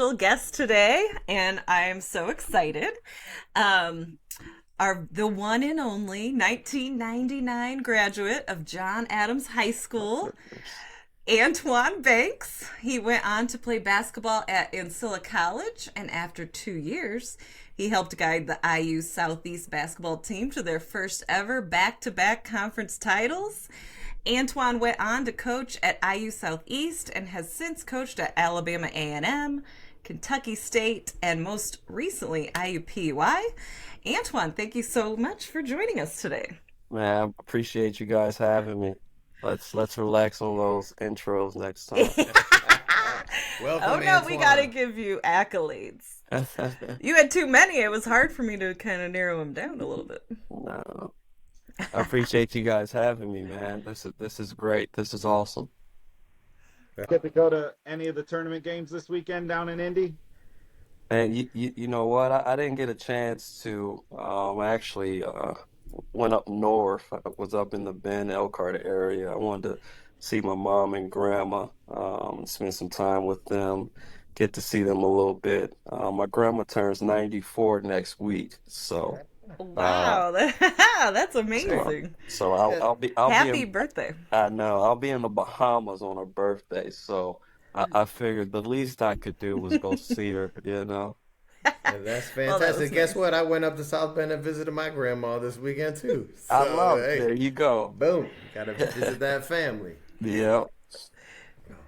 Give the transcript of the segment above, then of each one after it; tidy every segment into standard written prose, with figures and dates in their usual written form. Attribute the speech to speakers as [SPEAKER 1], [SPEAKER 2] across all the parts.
[SPEAKER 1] special guest today, and I'm so excited. Um, the one and only 1999 graduate of John Adams High School, Antoine Banks. He went on to play basketball at Ancilla College, and after 2 years, he helped guide the IU Southeast basketball team to their first ever back-to-back conference titles. Antoine went on to coach at IU Southeast and has since coached at Alabama A&M, Kentucky State, and most recently IUPUI. Antoine, thank you so much for joining us today.
[SPEAKER 2] Man, I appreciate you guys having me. Let's relax on those intros next time.
[SPEAKER 1] Oh
[SPEAKER 3] Welcome,
[SPEAKER 1] no, we gotta
[SPEAKER 3] Antoine.
[SPEAKER 1] give you accolades. You had too many. It was hard for me to kind of narrow them down a little bit.
[SPEAKER 2] No, I appreciate you guys having me, man. This is great. This is awesome.
[SPEAKER 4] Get to go to any of the tournament games this weekend down in Indy?
[SPEAKER 2] And you know what? I didn't get a chance to actually went up north. I was up in the Bend Elkhart area. I wanted to see my mom and grandma, spend some time with them, get to see them a little bit. My grandma turns 94 next week, so uh,
[SPEAKER 1] Wow, that's
[SPEAKER 2] so
[SPEAKER 1] amazing.
[SPEAKER 2] so
[SPEAKER 3] Yeah,
[SPEAKER 2] I'll be
[SPEAKER 1] Happy
[SPEAKER 2] in
[SPEAKER 1] birthday.
[SPEAKER 2] I know I'll be in the Bahamas on her birthday, so I figured the least I could do was go see her, you know.
[SPEAKER 3] and that's
[SPEAKER 1] Well, that was
[SPEAKER 3] fantastic. Guess
[SPEAKER 1] nice.
[SPEAKER 3] what? I went up to South Bend and visited my grandma this weekend too.
[SPEAKER 2] I
[SPEAKER 3] So
[SPEAKER 2] love it.
[SPEAKER 3] hey,
[SPEAKER 2] There you go.
[SPEAKER 3] boom, gotta visit that family.
[SPEAKER 2] Yeah.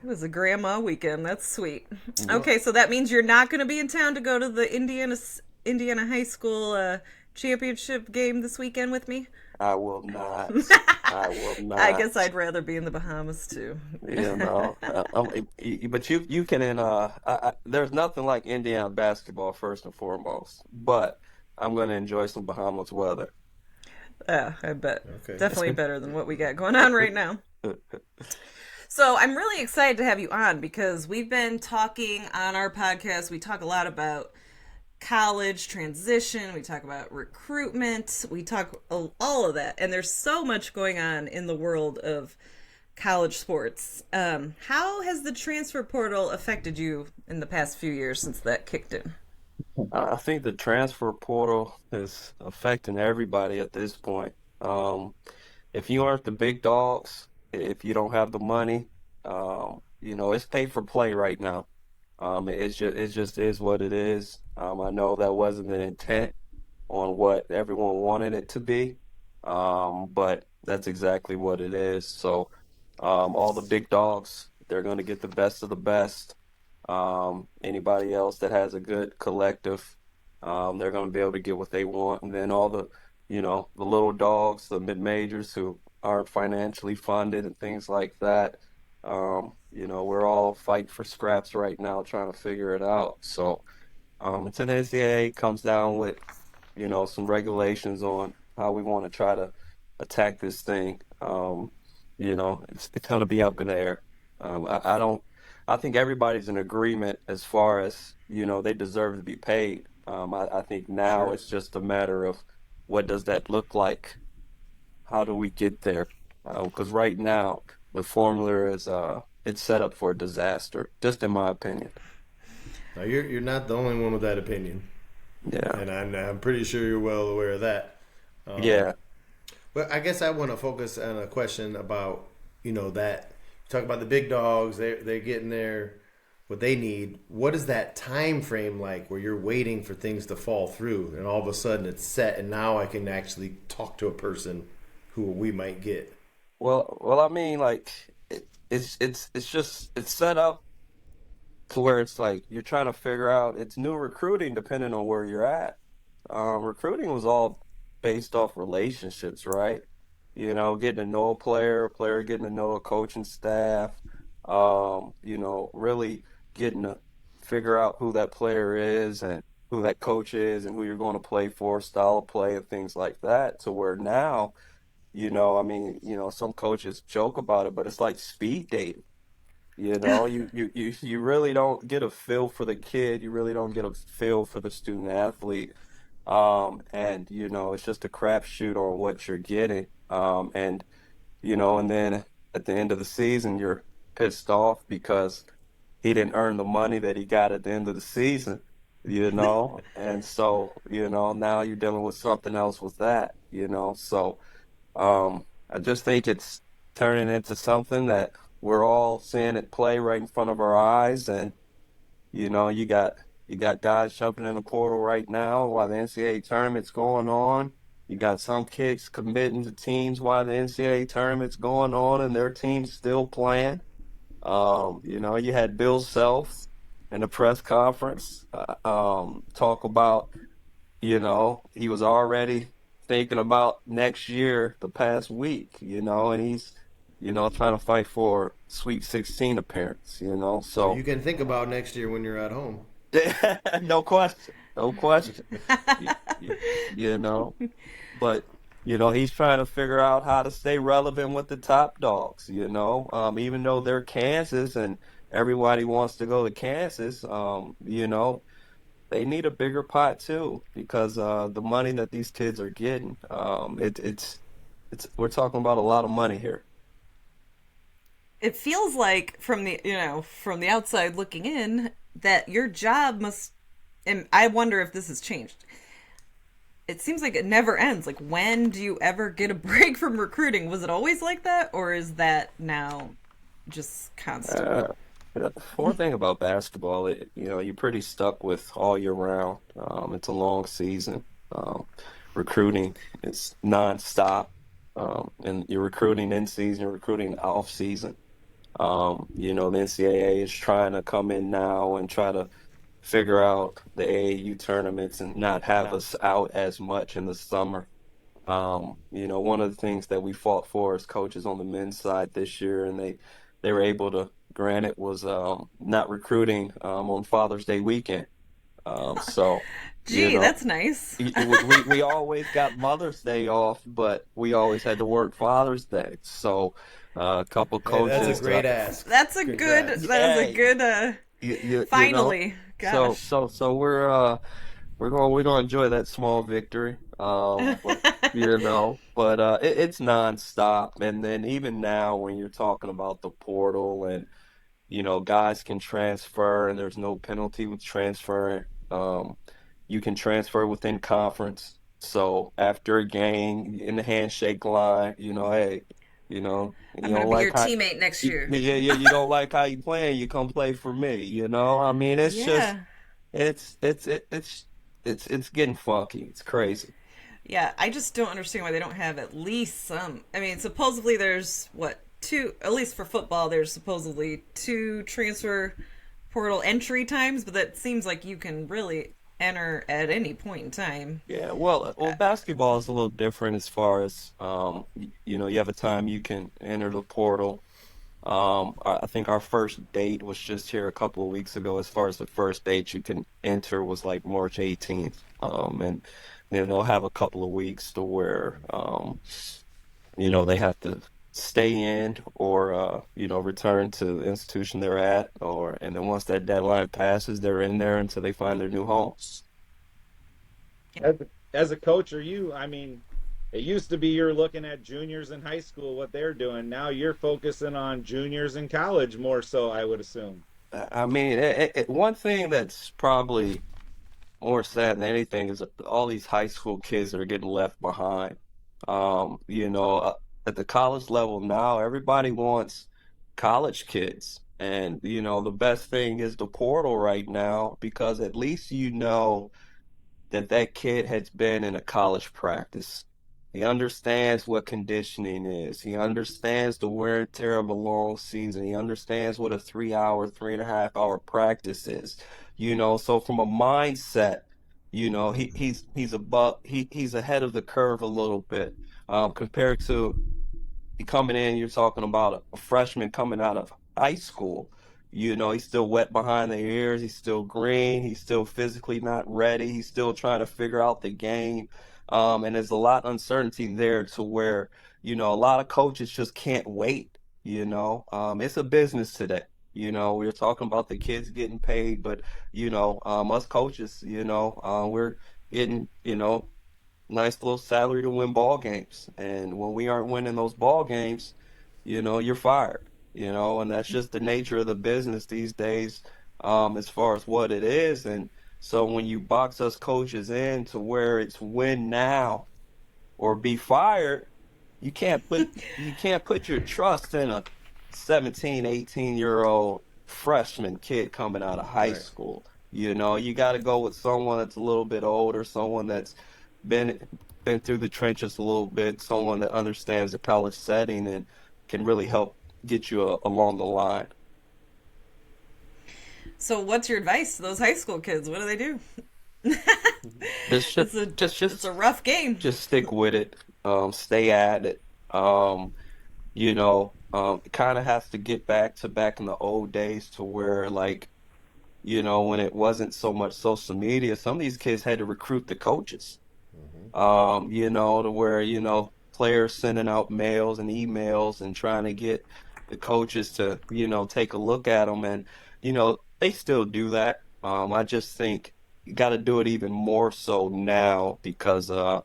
[SPEAKER 1] It was a grandma weekend. That's sweet.
[SPEAKER 2] Yeah.
[SPEAKER 1] Okay, so that means you're not going to be in town to go to the Indiana High School championship game this weekend with me.
[SPEAKER 2] I will not. I will
[SPEAKER 1] I guess
[SPEAKER 2] not.
[SPEAKER 1] I'd rather be in the Bahamas too.
[SPEAKER 2] You know, but you can there's nothing like Indiana basketball first and foremost. But I'm gonna enjoy some Bahamas weather.
[SPEAKER 1] Yeah, I bet.
[SPEAKER 3] Okay.
[SPEAKER 1] Definitely better than what we got going on right now. So I'm really excited to have you on because we've been talking on our podcast. We talk a lot about college transition. We talk about recruitment. We talk all of that. And there's so much going on in the world of college sports. How has the transfer portal affected you in the past few years since that kicked in?
[SPEAKER 2] I think the transfer portal is affecting everybody at this point. If you aren't the big dogs, if you don't have the money, it's pay for play right now. It just is what it is. I know that wasn't the intent on what everyone wanted it to be, but that's exactly what it is. So, all the big dogs, they're going to get the best of the best. Anybody else that has a good collective, they're going to be able to get what they want. And then all the little dogs, the mid majors who aren't financially funded and things like that, we're all fighting for scraps right now, trying to figure it out. So, it's an NCAA comes down with, some regulations on how we want to try to attack this thing. It's going to be up in the air. I don't. I think everybody's in agreement as far as they deserve to be paid. I think now
[SPEAKER 3] Sure.
[SPEAKER 2] it's just a matter of what does that look like? How do we get there? Because right now the formula is it's set up for a disaster, just in my opinion.
[SPEAKER 3] Now you're not the only one with that opinion,
[SPEAKER 2] Yeah,
[SPEAKER 3] and I'm pretty sure you're well aware of that. Um,
[SPEAKER 2] yeah.
[SPEAKER 3] but I guess I want to focus on a question about that talk about the big dogs. They're getting their what they need. What is that time frame like where you're waiting for things to fall through, and all of a sudden it's set, and now I can actually talk to a person who we might get.
[SPEAKER 2] Well, I mean, like it's set up to where it's like you're trying to figure out it's new recruiting depending on where you're at. Recruiting was all based off relationships, right? Getting to know a player getting to know a coaching staff, really getting to figure out who that player is and who that coach is and who you're going to play for, style of play and things like that. To where now, I mean, some coaches joke about it, but it's like speed dating. You really don't get a feel for the kid. You really don't get a feel for the student athlete. And it's just a crapshoot on what you're getting. And then at the end of the season, you're pissed off because he didn't earn the money that he got at the end of the season, and so, now you're dealing with something else with that, so I just think it's turning into something that we're all seeing it play right in front of our eyes, and you got guys jumping in the portal right now while the NCAA tournament's going on. You got some kids committing to teams while the NCAA tournament's going on, and their team's still playing. You had Bill Self in a press conference talk about, he was already thinking about next year the past week, and he's, trying to fight for Sweet 16 appearance,
[SPEAKER 3] Well,
[SPEAKER 2] so
[SPEAKER 3] you can think about next year when you're at home.
[SPEAKER 2] no question, no question, you, you know, but he's trying to figure out how to stay relevant with the top dogs. Even though they're Kansas and everybody wants to go to Kansas, they need a bigger pot too because the money that these kids are getting, it's we're talking about a lot of money here.
[SPEAKER 1] It feels like from the outside looking in that your job must, and I wonder if this has changed. It seems like it never ends. Like, when do you ever get a break from recruiting? Was it always like that, or is that now just constant?
[SPEAKER 2] Uh, One thing about basketball, you're pretty stuck with all year round. It's a long season. Recruiting is nonstop, and you're recruiting in season, you're recruiting off season. The NCAA is trying to come in now and try to figure out the AAU tournaments and not have us out as much in the summer. One of the things that we fought for as coaches on the men's side this year, and they were able to grant it, was not recruiting on Father's Day weekend. So, you
[SPEAKER 1] Gee,
[SPEAKER 2] know,
[SPEAKER 1] that's nice.
[SPEAKER 2] we always got Mother's Day off, but we always had to work Father's Day. So, a couple
[SPEAKER 3] Hey, that's a
[SPEAKER 2] coaches,
[SPEAKER 3] great ask.
[SPEAKER 1] That's a good.
[SPEAKER 3] Congrats.
[SPEAKER 1] That is a
[SPEAKER 2] yeah,
[SPEAKER 1] good.
[SPEAKER 2] you know.
[SPEAKER 1] Finally,
[SPEAKER 2] So
[SPEAKER 1] gosh.
[SPEAKER 2] so so we're gonna enjoy that small victory. But it's nonstop. And then even now, when you're talking about the portal and guys can transfer and there's no penalty with transferring. You can transfer within conference. So after a game in the handshake line, hey,
[SPEAKER 1] I'm
[SPEAKER 2] you
[SPEAKER 1] gonna
[SPEAKER 2] don't
[SPEAKER 1] be
[SPEAKER 2] like
[SPEAKER 1] your
[SPEAKER 2] how
[SPEAKER 1] teammate next year.
[SPEAKER 2] you don't like how you playing, you come play for me. I mean, it's just
[SPEAKER 1] Yeah.
[SPEAKER 2] it's getting funky. It's crazy.
[SPEAKER 1] Yeah, I just don't understand why they don't have at least some. I mean, supposedly there's what, two, at least for football, there's supposedly two transfer portal entry times, but that seems like you can really enter at any point in time.
[SPEAKER 2] Yeah, well, basketball is a little different as far as you have a time you can enter the portal. I think our first date was just here a couple of weeks ago. As far as the first date you can enter was like March 18th. And then they'll have a couple of weeks to where they have to stay in or return to the institution they're at, or and then once that deadline passes, they're in there until they find their new homes.
[SPEAKER 4] As a coach, are you? I mean, it used to be you're looking at juniors in high school, what they're doing. Now you're focusing on juniors in college more so, I would assume.
[SPEAKER 2] I mean, one thing that's probably more sad than anything is that all these high school kids that are getting left behind. At the college level now, everybody wants college kids. And, the best thing is the portal right now because at least that kid has been in a college practice. He understands what conditioning is. He understands the wear and tear of a long season. He understands what a 3 hour, 3.5 hour practice is. So from a mindset, he's ahead of the curve a little bit compared to coming in, you're talking about a freshman coming out of high school. He's still wet behind the ears. He's still green. He's still physically not ready. He's still trying to figure out the game. And there's a lot of uncertainty there to where, a lot of coaches just can't wait. It's a business today. We're talking about the kids getting paid, but, us coaches, we're getting, nice little salary to win ball games. And when we aren't winning those ball games, you're fired. and that's just the nature of the business these days, as far as what it is. And so when you box us coaches in to where it's win now or be fired, you can't put you can't put your trust in a 17, 18-year-old freshman kid coming out of high
[SPEAKER 3] Right.
[SPEAKER 2] school. You got to go with someone that's a little bit older, someone that's been been through the trenches a little bit, someone that understands the college setting and can really help get you along the line.
[SPEAKER 1] So, what's your advice to those high school kids? What do they do?
[SPEAKER 2] Just,
[SPEAKER 1] It's a
[SPEAKER 2] just,
[SPEAKER 1] it's
[SPEAKER 2] just,
[SPEAKER 1] a rough game.
[SPEAKER 2] just stick with it. Stay at it. It kind of has to get back in the old days to where, like, when it wasn't so much social media, some of these kids had to recruit the coaches. To where, players sending out mails and emails and trying to get the coaches to, take a look at them. And, they still do that. I just think you got to do it even more so now because a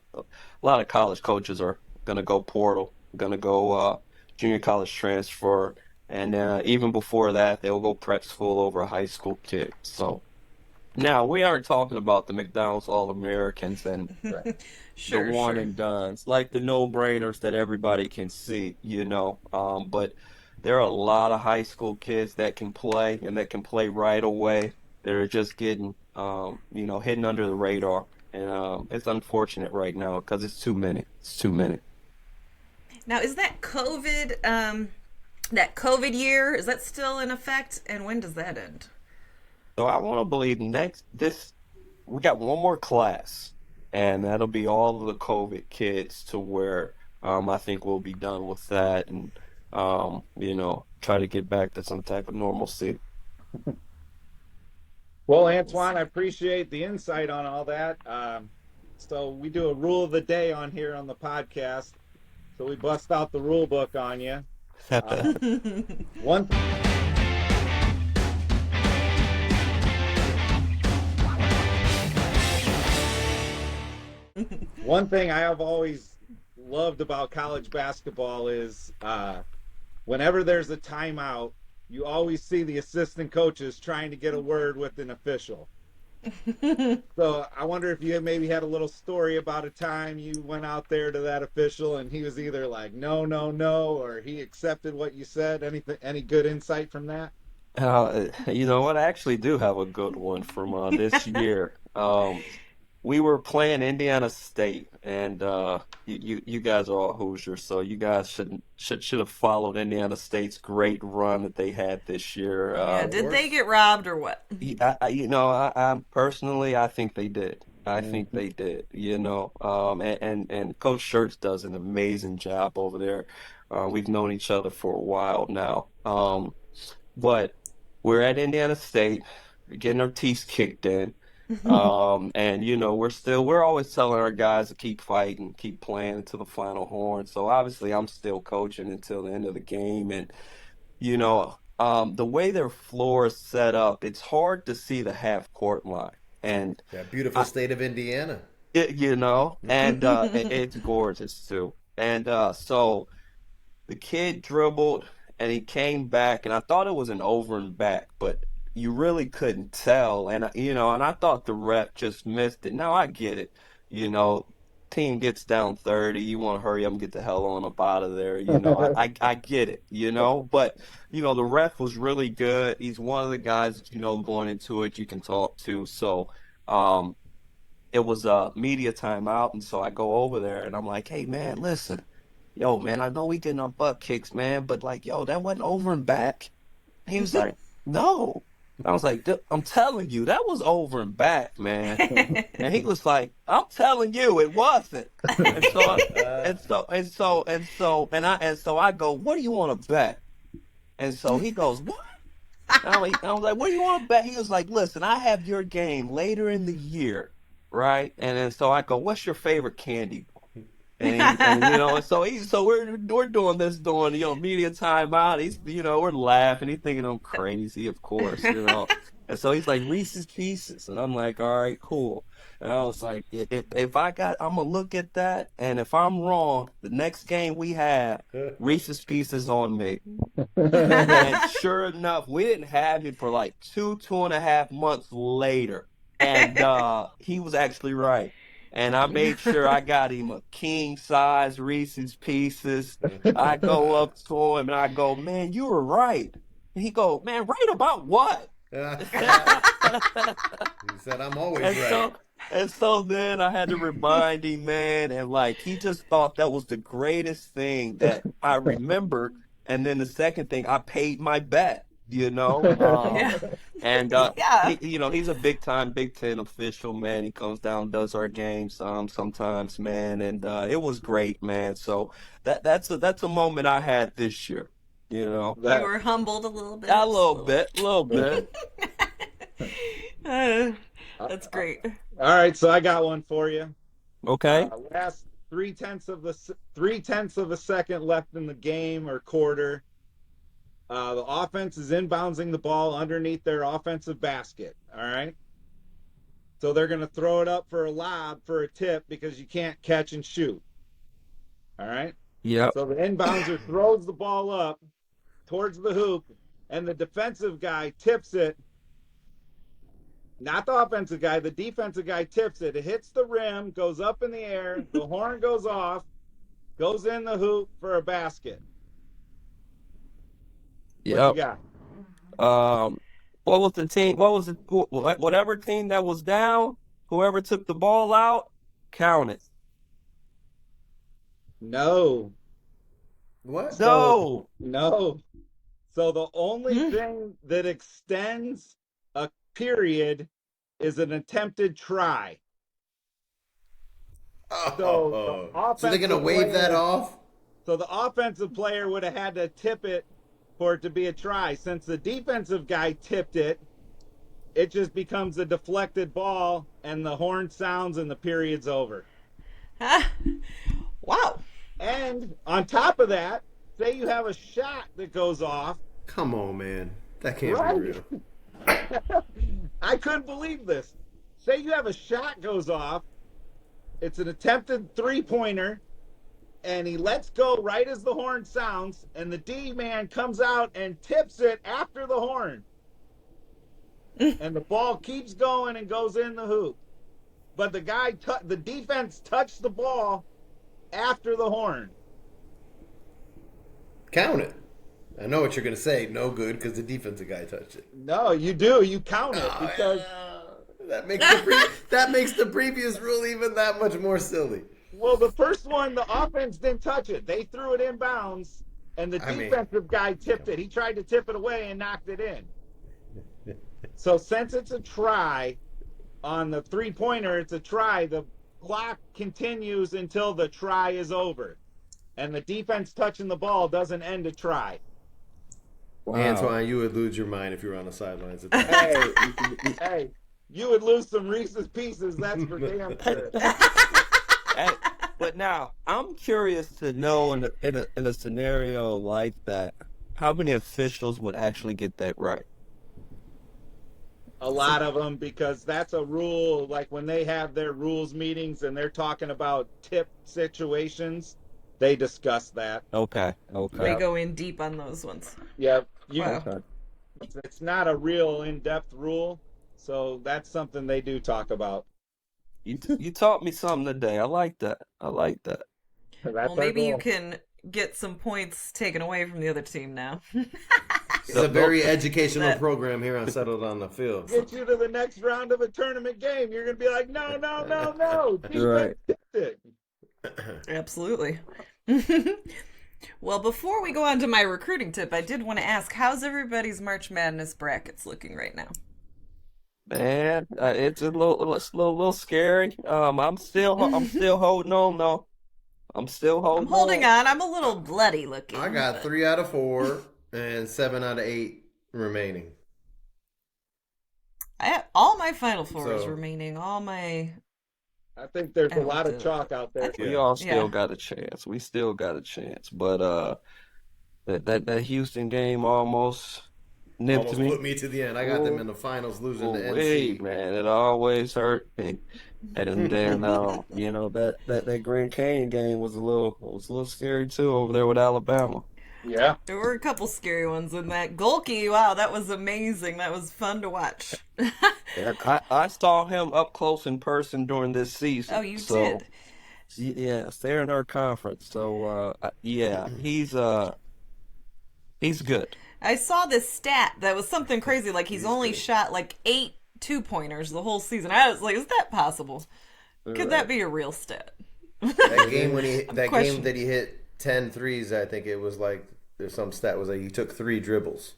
[SPEAKER 2] lot of college coaches are going to go portal, going to go junior college transfer. And even before that, they'll go prep school over a high school kid. So now we aren't talking about the McDonald's All-Americans and
[SPEAKER 4] Right.
[SPEAKER 2] the
[SPEAKER 1] Sure,
[SPEAKER 2] one
[SPEAKER 1] sure.
[SPEAKER 2] and dones, like the no-brainers that everybody can see, But there are a lot of high school kids that can play and that can play right away. They're just getting, hitting under the radar. And it's unfortunate right now because it's too many. It's too many.
[SPEAKER 1] Now, is that COVID year, is that still in effect? And when does that end?
[SPEAKER 2] So I want to believe we got one more class, and that'll be all of the COVID kids to where I think we'll be done with that and try to get back to some type of normalcy.
[SPEAKER 4] Well,
[SPEAKER 1] We'll
[SPEAKER 4] Antoine, I
[SPEAKER 1] see.
[SPEAKER 4] appreciate the insight on all that. So we do a rule of the day on here on the podcast. So we bust out the rule book on you. Um, one one thing I have always loved about college basketball is whenever there's a timeout, you always see the assistant coaches trying to get a word with an official. So I wonder if you maybe had a little story about a time you went out there to that official and he was either like, no, no, no, or he accepted what you said. Anything, any good insight from that?
[SPEAKER 2] You know what? I actually do have a good one from this year. We were playing Indiana State, and you guys are all Hoosiers, so you guys should have followed Indiana State's great run that they had this year.
[SPEAKER 1] Yeah,
[SPEAKER 3] Of
[SPEAKER 1] did they
[SPEAKER 3] course.
[SPEAKER 1] get robbed or what?
[SPEAKER 2] I personally, I think they did. I think
[SPEAKER 4] Mhm.
[SPEAKER 2] they did. And Coach Schertz does an amazing job over there. We've known each other for a while now. But we're at Indiana State, we're getting our teeth kicked in. And we're always telling our guys to keep fighting, keep playing to the final horn. So obviously I'm still coaching until the end of the game. And the way their floor is set up, it's hard to see the half court line. And
[SPEAKER 3] That beautiful
[SPEAKER 2] I,
[SPEAKER 3] state of Indiana.
[SPEAKER 2] and it's gorgeous too. And so the kid dribbled and he came back, and I thought it was an over and back, but you really couldn't tell. And and I thought the ref just missed it. Now I get it. You know, team gets down 30, you want to hurry up and get the hell on up out of there. I get it. But the ref was really good. He's one of the guys going into it you can talk to. So um, it was a media timeout, and so I go over there and I'm like, hey man, listen. Yo, man, I know we getting our butt kicks, man, but like, yo, that wasn't over and back. He was like, no. I was like, I'm telling you, that was over and back, man. And he was like, I'm telling you, it wasn't. And so, and so I go, what do you want to bet? And so he goes, what? I was like, what do you want to bet? He was like, listen, I have your game later in the year, right? And then so I go, what's your favorite candy? And we're doing this during media timeout. He's we're laughing. He's thinking I'm crazy, of course. And so he's like, Reese's Pieces. And I'm like, all right, cool. And I was like, if I'm going to look at that. And if I'm wrong, the next game we have, Reese's Pieces on me. And sure enough, we didn't have it for like 2.5 months later. And he was actually right. And I made sure I got him a king size Reese's Pieces. I go up to him and I go, man, you were right. And he go, man, right about what?
[SPEAKER 3] He said, I'm always
[SPEAKER 2] And
[SPEAKER 3] right.
[SPEAKER 2] so then I had to remind him, man, and like he just thought that was the greatest thing that I remembered. And then the second thing, I paid my bet,
[SPEAKER 1] Yeah.
[SPEAKER 2] and
[SPEAKER 1] Yeah.
[SPEAKER 2] he's a big time Big Ten official, man. He comes down, does our games sometimes, man, and it was great, man. So that's a moment I had this year,
[SPEAKER 1] You
[SPEAKER 4] That
[SPEAKER 1] were humbled a little bit.
[SPEAKER 2] a little bit.
[SPEAKER 1] Uh, that's great.
[SPEAKER 4] all right, so I got one for you.
[SPEAKER 2] Okay.
[SPEAKER 4] Last three tenths of a second left in the game or quarter. The offense is inbounding the ball underneath their offensive basket. All right. So they're going to throw it up for a lob for a tip because you can't catch and shoot. All right.
[SPEAKER 2] Yep.
[SPEAKER 4] So the inbounder throws the ball up towards the hoop, and the defensive guy tips it. Not the offensive guy, the defensive guy tips it. It hits the rim, goes up in the air, the horn goes off, goes in the hoop for a basket. What you
[SPEAKER 2] Yep.
[SPEAKER 4] got?
[SPEAKER 2] What was the team? Whatever team that was down, whoever took the ball out, counted.
[SPEAKER 4] No.
[SPEAKER 3] What?
[SPEAKER 4] So
[SPEAKER 2] No.
[SPEAKER 4] no. So the only thing that extends a period is an attempted try. So the
[SPEAKER 3] So they're going to wave that off?
[SPEAKER 4] So the offensive player would have had to tip it for it to be a try. Since the defensive guy tipped it, it just becomes a deflected ball, and the horn sounds, and the period's over.
[SPEAKER 1] Wow.
[SPEAKER 4] And on top of that, say you have a shot that goes off.
[SPEAKER 3] Come on, man. That can't
[SPEAKER 4] Right.
[SPEAKER 3] be real.
[SPEAKER 4] I couldn't believe this. Say you have a shot goes off. It's an attempted three-pointer, and he lets go right as the horn sounds, and the D-man comes out and tips it after the horn. And the ball keeps going and goes in the hoop. But the defense touched the ball after the horn.
[SPEAKER 3] Count it. I know what you're going to say. No good because the defensive guy touched it.
[SPEAKER 4] No, you do. You count it because
[SPEAKER 3] That makes the previous rule even that much more silly.
[SPEAKER 4] well, the first one, the offense didn't touch it. They threw it inbounds, and the defensive guy tipped it. He tried to tip it away and knocked it in. So since it's a try on the three-pointer, it's a try. The clock continues until the try is over, and the defense touching the ball doesn't end a try.
[SPEAKER 2] Wow.
[SPEAKER 3] Antoine, you would lose your mind if you were on the sidelines at that.
[SPEAKER 4] Hey, you would lose some Reese's Pieces. That's for damn sure.
[SPEAKER 2] Hey, but now I'm curious to know in a scenario like that, how many officials would actually get that right?
[SPEAKER 4] A lot of them, because that's a rule. Like when they have their rules meetings and they're talking about tip situations, they discuss that.
[SPEAKER 2] Okay.
[SPEAKER 1] They go in deep on those ones.
[SPEAKER 4] Yep.
[SPEAKER 1] Wow.
[SPEAKER 2] Okay.
[SPEAKER 4] It's not a real in-depth rule, so that's something they do talk about.
[SPEAKER 2] You taught me something today. I like that.
[SPEAKER 4] That's
[SPEAKER 1] Well,
[SPEAKER 4] our
[SPEAKER 1] maybe you
[SPEAKER 4] goal.
[SPEAKER 1] can get some points taken away from the other team now.
[SPEAKER 3] It's a very educational program here on Settled on the Field.
[SPEAKER 4] Get you to the next round of a tournament game. You're gonna be like, no.
[SPEAKER 2] Right.
[SPEAKER 4] Defense tipped it.
[SPEAKER 1] Absolutely. Well, before we go on to my recruiting tip, I did want to ask, how's everybody's March Madness brackets looking right now?
[SPEAKER 2] Man, it's a little scary. I'm still holding on though. I'm still
[SPEAKER 1] I'm
[SPEAKER 2] holding
[SPEAKER 1] holding on. I'm a little bloody looking.
[SPEAKER 3] I got
[SPEAKER 1] but
[SPEAKER 3] 3 out of 4 and 7 out of 8 remaining.
[SPEAKER 1] I have all my Final Fours
[SPEAKER 3] So-
[SPEAKER 1] remaining. All my.
[SPEAKER 4] I think there's a
[SPEAKER 1] I
[SPEAKER 4] lot of
[SPEAKER 1] don't-
[SPEAKER 4] chalk out there.
[SPEAKER 2] We
[SPEAKER 3] Yeah.
[SPEAKER 2] all still
[SPEAKER 1] Yeah.
[SPEAKER 2] got a chance. We still got a chance. But that Houston game almost nipped
[SPEAKER 3] Almost
[SPEAKER 2] me.
[SPEAKER 3] put me to the end. I got them
[SPEAKER 2] Oh,
[SPEAKER 3] in the finals, losing to
[SPEAKER 2] wait,
[SPEAKER 3] NC.
[SPEAKER 2] man, it always hurt me. And then, that Grand Canyon game was a little scary too over there with Alabama.
[SPEAKER 4] Yeah.
[SPEAKER 1] There were a couple scary ones in that. Golke, wow, that was amazing. That was fun to watch.
[SPEAKER 2] And I saw him up close in person during this
[SPEAKER 1] Oh,
[SPEAKER 2] season.
[SPEAKER 1] you
[SPEAKER 2] So
[SPEAKER 1] did.
[SPEAKER 2] yes, they're in our conference. So yeah, he's good.
[SPEAKER 1] I saw this stat that was something crazy. Like he's
[SPEAKER 3] He's
[SPEAKER 1] only
[SPEAKER 3] good.
[SPEAKER 1] shot like 8 2-pointers the whole season. I was like, is that possible? Could that
[SPEAKER 2] Right.
[SPEAKER 1] be a real stat?
[SPEAKER 3] That game
[SPEAKER 1] I'm
[SPEAKER 3] that game
[SPEAKER 1] questioning.
[SPEAKER 3] that he hit 10 threes, I think it was like there's some stat was like he took 3 dribbles.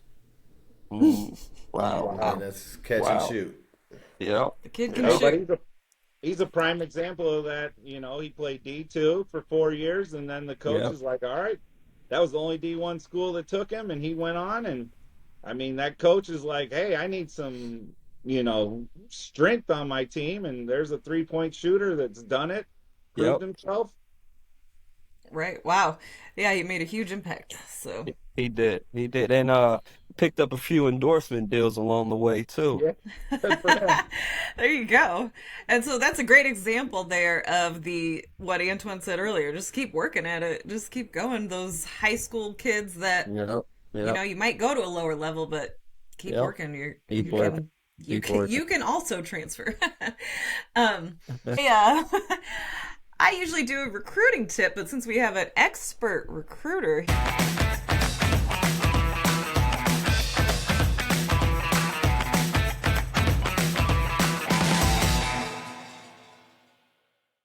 [SPEAKER 2] Mm, wow.
[SPEAKER 3] I mean
[SPEAKER 1] Wow,
[SPEAKER 3] that's catch and
[SPEAKER 2] Wow.
[SPEAKER 3] shoot.
[SPEAKER 2] Yep.
[SPEAKER 1] the kid can
[SPEAKER 4] No,
[SPEAKER 3] Yeah.
[SPEAKER 4] but
[SPEAKER 1] shoot.
[SPEAKER 4] he's a prime example of that. He played D2 for 4 years, and then the coach
[SPEAKER 2] Yep.
[SPEAKER 4] is like, all right, that was the only D1 school that took him, and he went on. And I mean, that coach is like, hey, I need some, strength on my team. And there's a 3-point shooter that's done it, proved
[SPEAKER 2] Yep.
[SPEAKER 4] himself.
[SPEAKER 1] Right. Wow. Yeah, he made a huge impact. So
[SPEAKER 2] He did. He did. And picked up a few endorsement deals along the way too.
[SPEAKER 4] Yeah, good for him.
[SPEAKER 1] there you go. And so that's a great example there of the what Antoine said earlier. Just keep working at it. Just keep going. Those high school kids that
[SPEAKER 2] Yep. Yep.
[SPEAKER 1] you might go to a lower level, but keep
[SPEAKER 2] Yep.
[SPEAKER 1] working.
[SPEAKER 2] Keep working.
[SPEAKER 1] You
[SPEAKER 2] Keep
[SPEAKER 1] can
[SPEAKER 2] working.
[SPEAKER 1] you can also transfer. Yeah. I usually do a recruiting tip, but since we have an expert recruiter,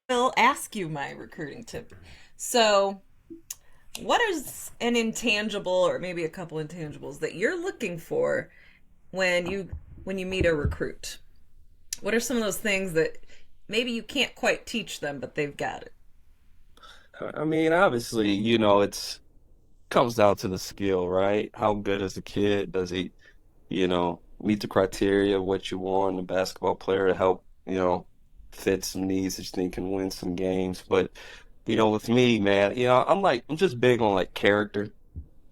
[SPEAKER 1] I'll ask you my recruiting tip. So, what is an intangible or maybe a couple intangibles that you're looking for when you meet a recruit? What are some of those things that maybe you can't quite teach them, but they've got it?
[SPEAKER 2] I mean, obviously, it's comes down to the skill, right? How good is the kid? Does he, meet the criteria of what you want in a basketball player to help, fit some needs that you think can win some games. But, with me, man, I'm just big on like character.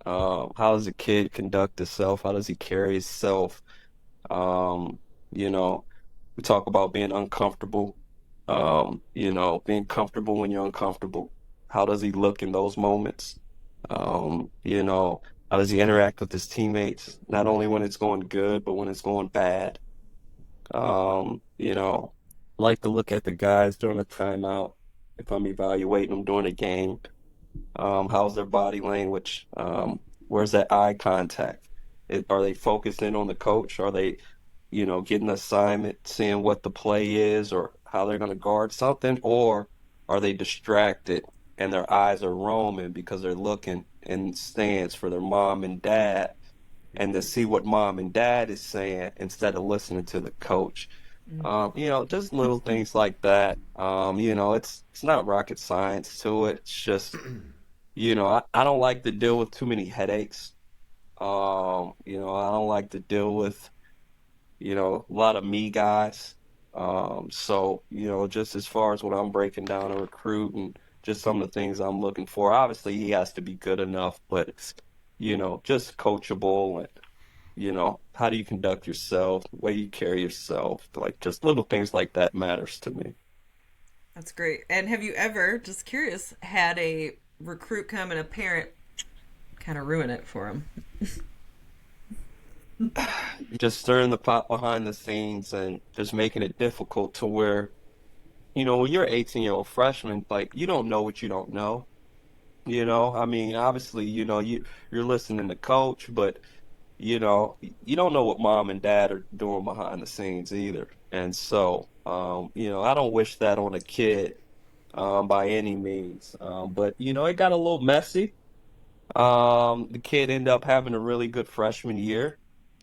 [SPEAKER 2] How does a kid conduct himself? How does he carry himself? Um, you know, we talk about being uncomfortable. Being comfortable when you're uncomfortable. How does he look in those moments? How does he interact with his teammates? Not only when it's going good, but when it's going bad. Like to look at the guys during a timeout if I'm evaluating them during a game. How's their body language? Where's that eye contact? Are they focused in on the coach? Are they, getting an assignment, seeing what the play is or how they're going to guard something? Or are they distracted and their eyes are roaming because they're looking in stands for their mom and dad and to see what mom and dad is saying instead of listening to the coach? Just little things like that. It's not rocket science to it. It's just I don't like to deal with too many headaches. I don't like to deal with, a lot of me guys. So, just as far as what I'm breaking down a recruit and just some of the things I'm looking for, obviously he has to be good enough, but it's, just coachable and, how do you conduct yourself, the way you carry yourself, like just little things like that matters to me.
[SPEAKER 1] That's great. And have you ever, just curious, had a recruit come and a parent kind of ruin it for him?
[SPEAKER 2] Just stirring the pot behind the scenes and just making it difficult to where, when you're an 18-year-old freshman, like you don't know what you don't know. I mean, obviously, you're listening to coach, but you don't know what mom and dad are doing behind the scenes either. And so, I don't wish that on a kid, by any means. But it got a little messy. The kid ended up having a really good freshman year.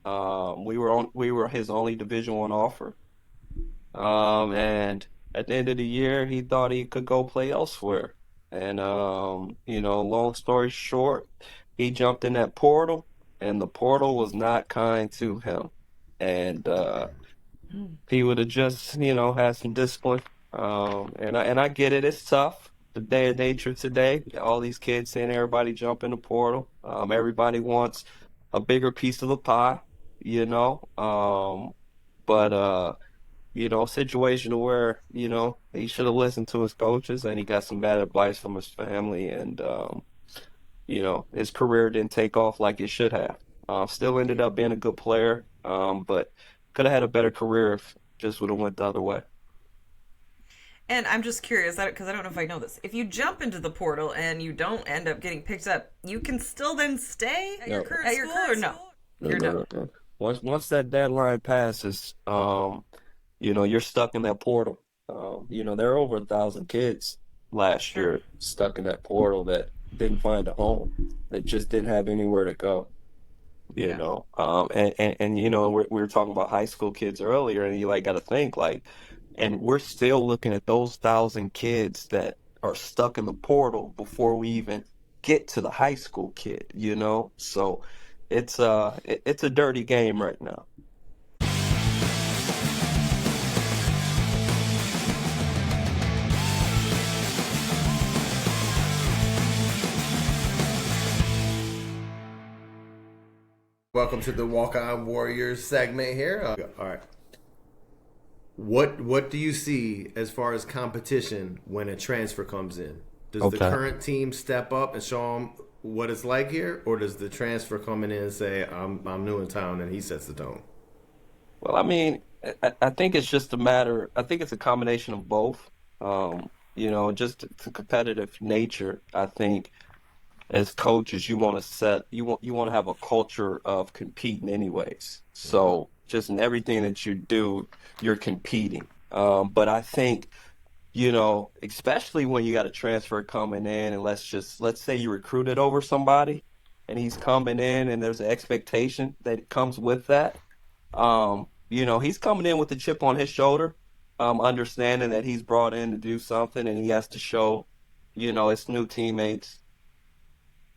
[SPEAKER 2] We were his only Division One offer. And at the end of the year, he thought he could go play elsewhere. And long story short, he jumped in that portal, and the portal was not kind to him. And he would have just, had some discipline. And I get it, it's tough. The day and nature today, all these kids saying everybody jump in the portal. Everybody wants a bigger piece of the pie. you know. But situation where, he should have listened to his coaches and he got some bad advice from his family and his career didn't take off like it should have. Still ended up being a good player, but could have had a better career if just would have went the other way.
[SPEAKER 1] And I'm just curious, because I don't know if I know this. If you jump into the portal and you don't end up getting picked up, you can still then stay
[SPEAKER 2] No,
[SPEAKER 1] at your school, or no?
[SPEAKER 2] no,
[SPEAKER 1] You're
[SPEAKER 2] no,
[SPEAKER 1] done.
[SPEAKER 2] no, no. Once that deadline passes, you're stuck in that portal. There are over 1,000 kids last
[SPEAKER 1] Sure.
[SPEAKER 2] year stuck in that portal that didn't find a home, that just didn't have anywhere to go.
[SPEAKER 1] Yeah.
[SPEAKER 2] And we were talking about high school kids earlier, and you like got to think like, and we're still looking at those 1,000 kids that are stuck in the portal before we even get to the high school kid. So it's a dirty game right now.
[SPEAKER 3] Welcome to the Walk On Warriors segment here. All right. What do you see as far as competition when a transfer comes in? Does the
[SPEAKER 2] Okay.
[SPEAKER 3] current team step up and show them what it's like here, or does the transfer coming in and say, I'm new in town," and he sets the tone?
[SPEAKER 2] Well, I mean, I think it's just a matter. I think it's a combination of both. Just the competitive nature. I think as coaches, you want to have a culture of competing anyways. So just in everything that you do, you're competing. But I think, especially when you got a transfer coming in, and let's say you recruited over somebody, and he's coming in, and there's an expectation that comes with that. He's coming in with a chip on his shoulder, understanding that he's brought in to do something, and he has to show, his new teammates,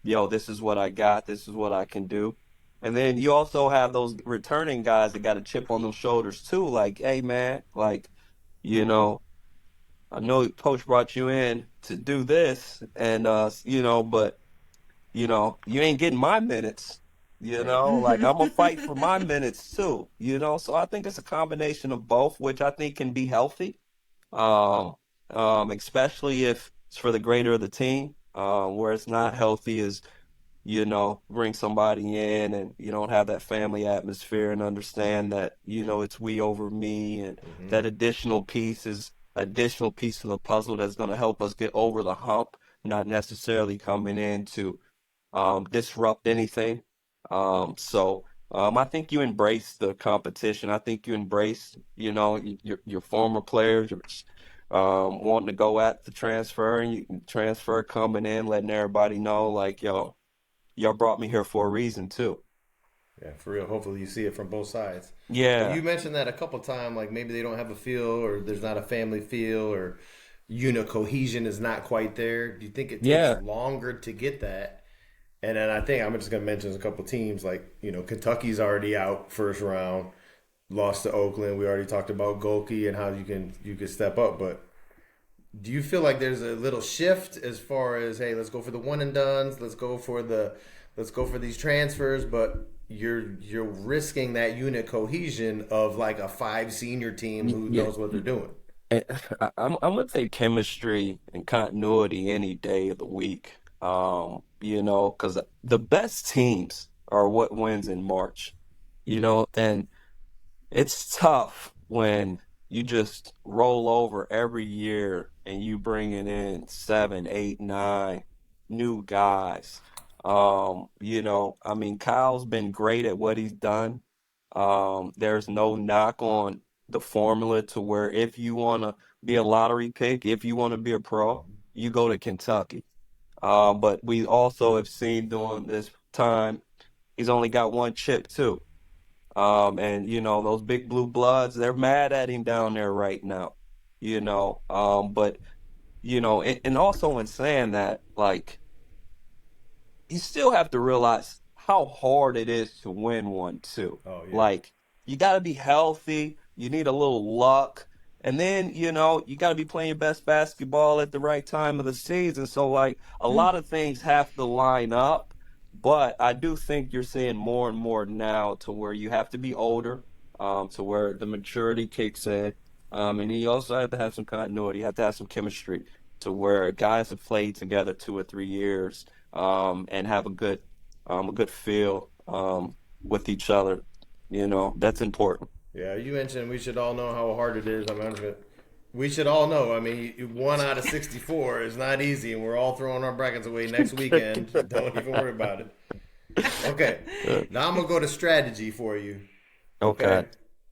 [SPEAKER 2] yo, this is what I got, this is what I can do. And then you also have those returning guys that got a chip on their shoulders too, like, hey man, like, you know, I know coach brought you in to do this, and but you ain't getting my minutes.
[SPEAKER 3] Right.
[SPEAKER 2] Like I'm gonna fight for my minutes too. So I think it's a combination of both, which I think can be healthy. Um, especially if it's for the greater of the team. Where it's not healthy is bring somebody in and you don't have that family atmosphere and understand that, it's we over me and
[SPEAKER 3] Hmm.
[SPEAKER 2] that additional piece of the puzzle that's going to help us get over the hump, not necessarily coming in to disrupt anything. I think you embrace the competition. I think you embrace, your former players, wanting to go at the transfer and you can transfer coming in, letting everybody know like, yo, y'all brought me here for a reason too.
[SPEAKER 3] Yeah, for real. Hopefully, you see it from both sides. But
[SPEAKER 2] Yeah,
[SPEAKER 3] you mentioned that a couple times, like maybe they don't have a feel, or there's not a family feel, or unit cohesion is not quite there. Do you think it takes
[SPEAKER 2] yeah,
[SPEAKER 3] longer to get that? And then I think I'm just going to mention a couple teams, like Kentucky's already out first round, lost to Oakland. We already talked about Golke and how you can step up, but do you feel like there's a little shift as far as, hey, let's go for the one and dones, let's go for these transfers, but you're risking that unit cohesion of like a five senior team who
[SPEAKER 2] yeah.
[SPEAKER 3] knows what they're doing.
[SPEAKER 2] Eh, I'm gonna take chemistry and continuity any day of the week. Because the best teams are what wins in March. And it's tough when you just roll over every year and you bringing in seven, eight, nine new guys. I mean, Kyle's been great at what he's done. There's no knock on the formula to where if you want to be a lottery pick, if you want to be a pro, you go to Kentucky. But we also have seen during this time, he's only got one chip too. And those big blue bloods, they're mad at him down there right now. But and also in saying that, like you still have to realize how hard it is to win one too.
[SPEAKER 3] Oh yeah.
[SPEAKER 2] Like you got to be healthy, you need a little luck, and then you got to be playing your best basketball at the right time of the season. So like a lot of things have to line up, But I do think you're seeing more and more now to where you have to be older, to where the maturity kicks in. And you also have to have some continuity. You have to have some chemistry to where guys have played together 2 or 3 years, and have a good feel, with each other. That's important.
[SPEAKER 3] Yeah, you mentioned we should all know how hard it is. I mean, we should all know. I mean, 1 out of 64 is not easy, and we're all throwing our brackets away next weekend. Don't even worry about it. Okay, now I'm gonna go to strategy for you. Okay,
[SPEAKER 2] Okay.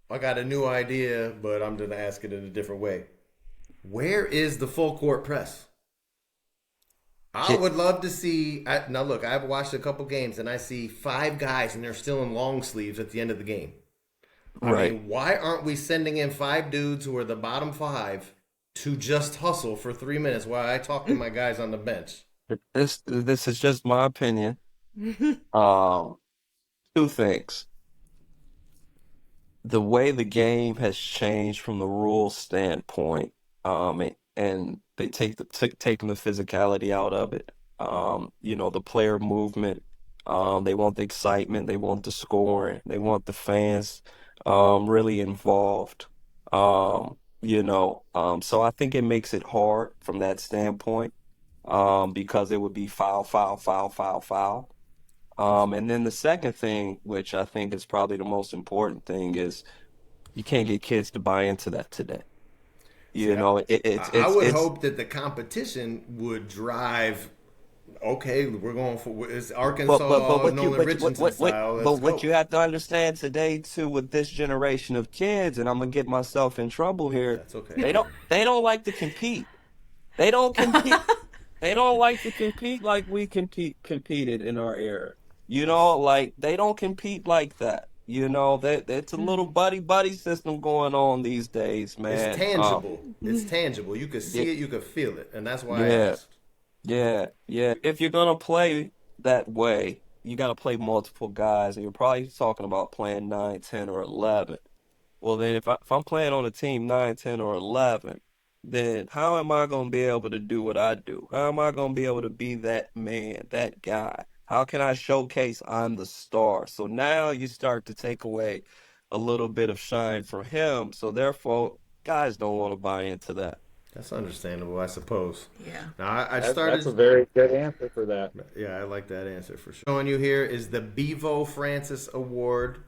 [SPEAKER 3] I got a new idea, but I'm gonna ask it in a different way. Where is the full court press? I
[SPEAKER 2] It,
[SPEAKER 3] would love to see. Now, look, I've watched a couple games, and I see 5 guys, and they're still in long sleeves at the end of the game. I
[SPEAKER 2] right.
[SPEAKER 3] mean, why aren't we sending in 5 dudes who are the bottom 5 to just hustle for 3 minutes while I talk to my guys on the bench?
[SPEAKER 2] This is just my opinion. Um, Two things. The way the game has changed from the rules standpoint, and they taking the physicality out of it. The player movement. They want the excitement, they want the scoring, they want the fans, really involved. So I think it makes it hard from that standpoint, because it would be foul, foul, foul, foul, foul. And then the second thing, which I think is probably the most important thing, is you can't get kids to buy into that today.
[SPEAKER 3] See, I would
[SPEAKER 2] It's
[SPEAKER 3] hope that the competition would drive. Okay, we're going for it's
[SPEAKER 2] but
[SPEAKER 3] Arkansas,
[SPEAKER 2] what you
[SPEAKER 3] Nolan Richardson style.
[SPEAKER 2] but
[SPEAKER 3] Let's
[SPEAKER 2] what
[SPEAKER 3] go.
[SPEAKER 2] you have to understand today too with this generation of kids, and I'm gonna get myself in trouble here.
[SPEAKER 3] That's okay.
[SPEAKER 2] They don't like to compete. They don't compete. They don't like to compete like we competed in our era. Like they don't compete like that. That it's a little buddy buddy system going on these days,
[SPEAKER 3] It's
[SPEAKER 2] man.
[SPEAKER 3] tangible. It's tangible. You could
[SPEAKER 2] Yeah,
[SPEAKER 3] see it. You could feel it, and that's why I
[SPEAKER 2] yeah,
[SPEAKER 3] asked.
[SPEAKER 2] yeah. If you're gonna play that way, you gotta play multiple guys, and you're probably talking about playing 9, 10, or 11. Well, then if I'm playing on a team 9, 10, or 11, then how am I going to be able to do what I do? How am I going to be able to be that man, that guy? How can I showcase I'm the star? So now you start to take away a little bit of shine from him. So therefore, guys don't want to buy into that.
[SPEAKER 3] That's understandable, I suppose.
[SPEAKER 1] Yeah.
[SPEAKER 3] Now I
[SPEAKER 4] That's a
[SPEAKER 3] started.
[SPEAKER 4] very good answer for that.
[SPEAKER 3] Yeah, I like that answer for sure. Showing you here is the Bevo Francis Award.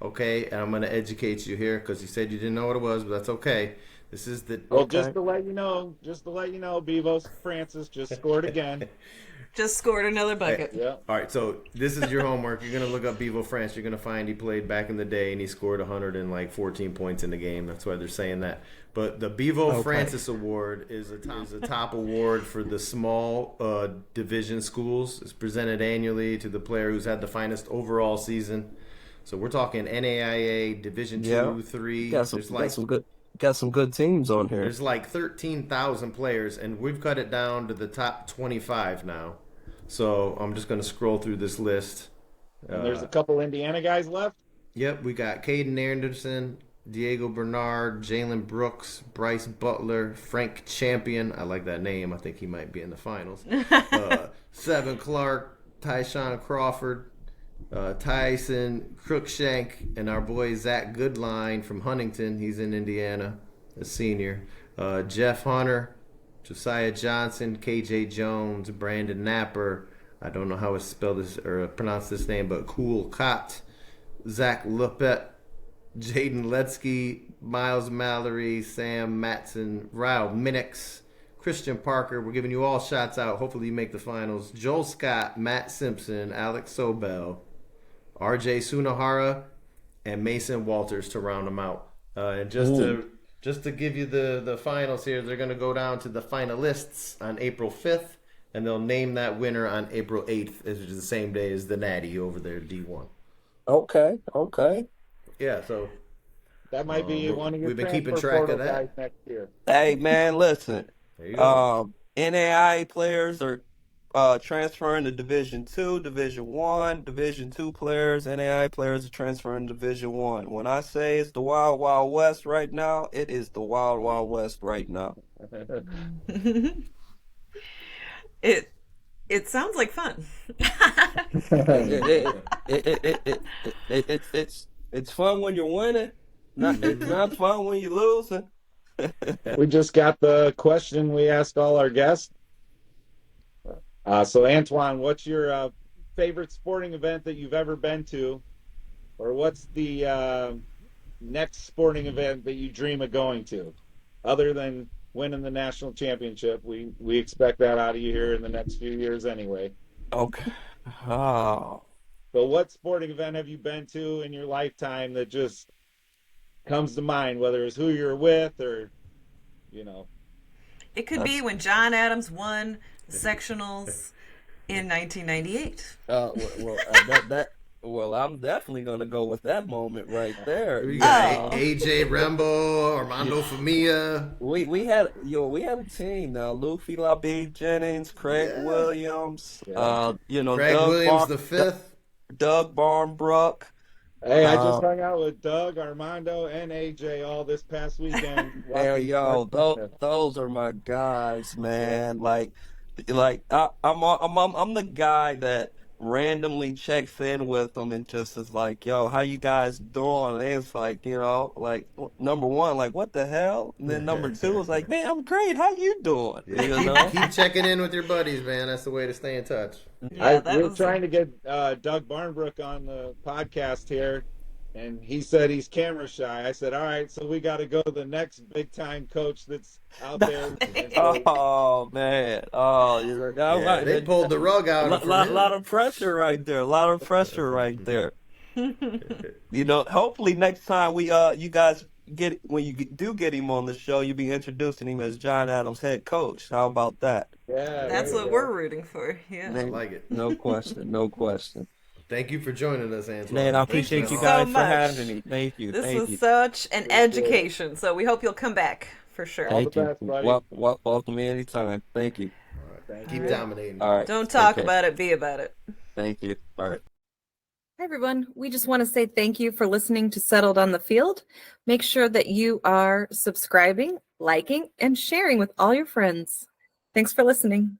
[SPEAKER 3] Okay, and I'm going to educate you here because you said you didn't know what it was, but that's okay. This is the
[SPEAKER 4] Well,
[SPEAKER 2] Okay.
[SPEAKER 4] just to let you know, Bevo Francis just scored again.
[SPEAKER 1] Just scored another
[SPEAKER 3] Hey,
[SPEAKER 1] bucket.
[SPEAKER 4] Yeah.
[SPEAKER 3] all right, so this is your homework. You're gonna look up Bevo France. You're gonna find he played back in the day and he scored 114 points in the game. That's why they're saying that. But the Bevo
[SPEAKER 2] Okay.
[SPEAKER 3] Francis Award is a top award for the small division schools. It's presented annually to the player who's had the finest overall season. So we're talking NAIA Division
[SPEAKER 2] Yeah.
[SPEAKER 3] two, three.
[SPEAKER 2] Got some got some good got some good teams on here.
[SPEAKER 3] There's like 13,000 players, and we've cut it down to the top 25 now. So I'm just going to scroll through this list.
[SPEAKER 4] And there's
[SPEAKER 3] Uh,
[SPEAKER 4] a couple Indiana guys left.
[SPEAKER 3] yep, we got Caden Anderson, Diego Bernard, Jalen Brooks, Bryce Butler, Frank Champion. I like that name. I think he might be in the finals. Seven Clark, Tyshawn Crawford, Tyson Crookshank, and our boy Zach Goodline from Huntington. He's in Indiana, a senior. Jeff Hunter, Josiah Johnson, KJ Jones, Brandon Napper. I don't know how to spell this or pronounce this name, but Cool Cott, Zach Lupet, Jaden Letsky, Miles Mallory, Sam Matson, Ryle Minix, Christian Parker. We're giving you all shots out. Hopefully you make the finals. Joel Scott, Matt Simpson, Alex Sobel, RJ Sunahara, and Mason Walters to round them out. And
[SPEAKER 2] Ooh.
[SPEAKER 3] just to give you the finals here, they're going to go down to the finalists on April 5th, and they'll name that winner on April 8th, which is the same day as the Natty over there, D1.
[SPEAKER 2] Okay. Okay.
[SPEAKER 3] Yeah, so
[SPEAKER 4] That might be one of your
[SPEAKER 3] we've been keeping
[SPEAKER 4] transfer
[SPEAKER 3] track
[SPEAKER 4] portal
[SPEAKER 3] of
[SPEAKER 4] guys
[SPEAKER 3] that.
[SPEAKER 4] next year.
[SPEAKER 2] Hey man, listen.
[SPEAKER 3] There you go.
[SPEAKER 2] NAIA players are transferring to Division Two, Division One, Division Two players. NAIA players are transferring to Division One. When I say it's the Wild Wild West right now, it is the Wild Wild West right now.
[SPEAKER 1] It It sounds like fun.
[SPEAKER 2] It, it's fun when you're winning. It's not fun when you're losing.
[SPEAKER 4] We just got the question we asked all our guests. So Antoine, what's your favorite sporting event that you've ever been to, or what's the next sporting event that you dream of going to, other than winning the national championship? We expect that out of you here in the next few years anyway.
[SPEAKER 2] Okay. Oh,
[SPEAKER 4] So what sporting event have you been to in your lifetime that just comes to mind, whether it's who you're with or, you know?
[SPEAKER 1] It could be
[SPEAKER 2] that's
[SPEAKER 1] when John Adams won the sectionals in 1998.
[SPEAKER 2] well, I'm definitely gonna go with that moment right there.
[SPEAKER 3] We
[SPEAKER 2] You
[SPEAKER 3] got
[SPEAKER 2] know,
[SPEAKER 3] AJ Rembo, Armando Famia.
[SPEAKER 2] we had a team now. Luffy LaBee Jennings, Craig
[SPEAKER 3] Yeah.
[SPEAKER 2] Williams,
[SPEAKER 4] Yeah.
[SPEAKER 3] Craig Williams the fifth.
[SPEAKER 2] Doug Barnbrook.
[SPEAKER 4] Hey, I just
[SPEAKER 2] Uh,
[SPEAKER 4] hung out with Doug, Armando, and AJ all this past weekend.
[SPEAKER 2] There,
[SPEAKER 4] Watching
[SPEAKER 2] yo,
[SPEAKER 4] March
[SPEAKER 2] those are my guys,
[SPEAKER 4] Yeah.
[SPEAKER 2] man. I'm the guy that randomly checks in with them and just is like, yo, how you guys doing? And it's like, like number one, like what the hell? And then number two is like, man, I'm great. How you doing?
[SPEAKER 3] Yeah,
[SPEAKER 2] You
[SPEAKER 3] keep
[SPEAKER 2] know?
[SPEAKER 3] keep checking in with your buddies, man. That's the way to stay in touch.
[SPEAKER 1] Yeah, that
[SPEAKER 4] We're
[SPEAKER 1] was.
[SPEAKER 4] trying to get Doug Barnbrook on the podcast here, and he said he's camera shy. I said, all right, so we got to go to the next big time coach that's out there. And so,
[SPEAKER 2] Oh man. Oh, you're
[SPEAKER 3] Yeah, they
[SPEAKER 2] right.
[SPEAKER 3] pulled the rug out from
[SPEAKER 2] Lot
[SPEAKER 3] him.
[SPEAKER 2] of pressure right there. A lot of pressure right there. Hopefully next time you guys when you do get him on the show, you'll be introducing him as John Adams' head coach. How about that?
[SPEAKER 4] yeah,
[SPEAKER 1] That's
[SPEAKER 4] there you
[SPEAKER 1] what
[SPEAKER 4] go.
[SPEAKER 1] we're rooting for. Yeah.
[SPEAKER 3] I like it.
[SPEAKER 2] No question, no question.
[SPEAKER 3] Thank you for joining us, Antoine.
[SPEAKER 2] Man, I
[SPEAKER 1] Thank you
[SPEAKER 2] appreciate you
[SPEAKER 1] so
[SPEAKER 2] guys for
[SPEAKER 1] much.
[SPEAKER 2] having me. Thank you,
[SPEAKER 1] This
[SPEAKER 2] thank
[SPEAKER 1] was
[SPEAKER 2] you,
[SPEAKER 1] such an education. So we hope you'll come back for sure.
[SPEAKER 4] All the
[SPEAKER 2] thank you.
[SPEAKER 4] best, buddy.
[SPEAKER 2] Welcome me anytime. Thank you.
[SPEAKER 4] Thank
[SPEAKER 3] Keep
[SPEAKER 4] you.
[SPEAKER 3] dominating.
[SPEAKER 2] All right.
[SPEAKER 1] Don't
[SPEAKER 2] take
[SPEAKER 1] talk
[SPEAKER 2] care.
[SPEAKER 1] about it, be about it.
[SPEAKER 2] Thank you. All right.
[SPEAKER 5] Hi, everyone. We just want to say thank you for listening to Settled on the Field. Make sure that you are subscribing, liking, and sharing with all your friends. Thanks for listening.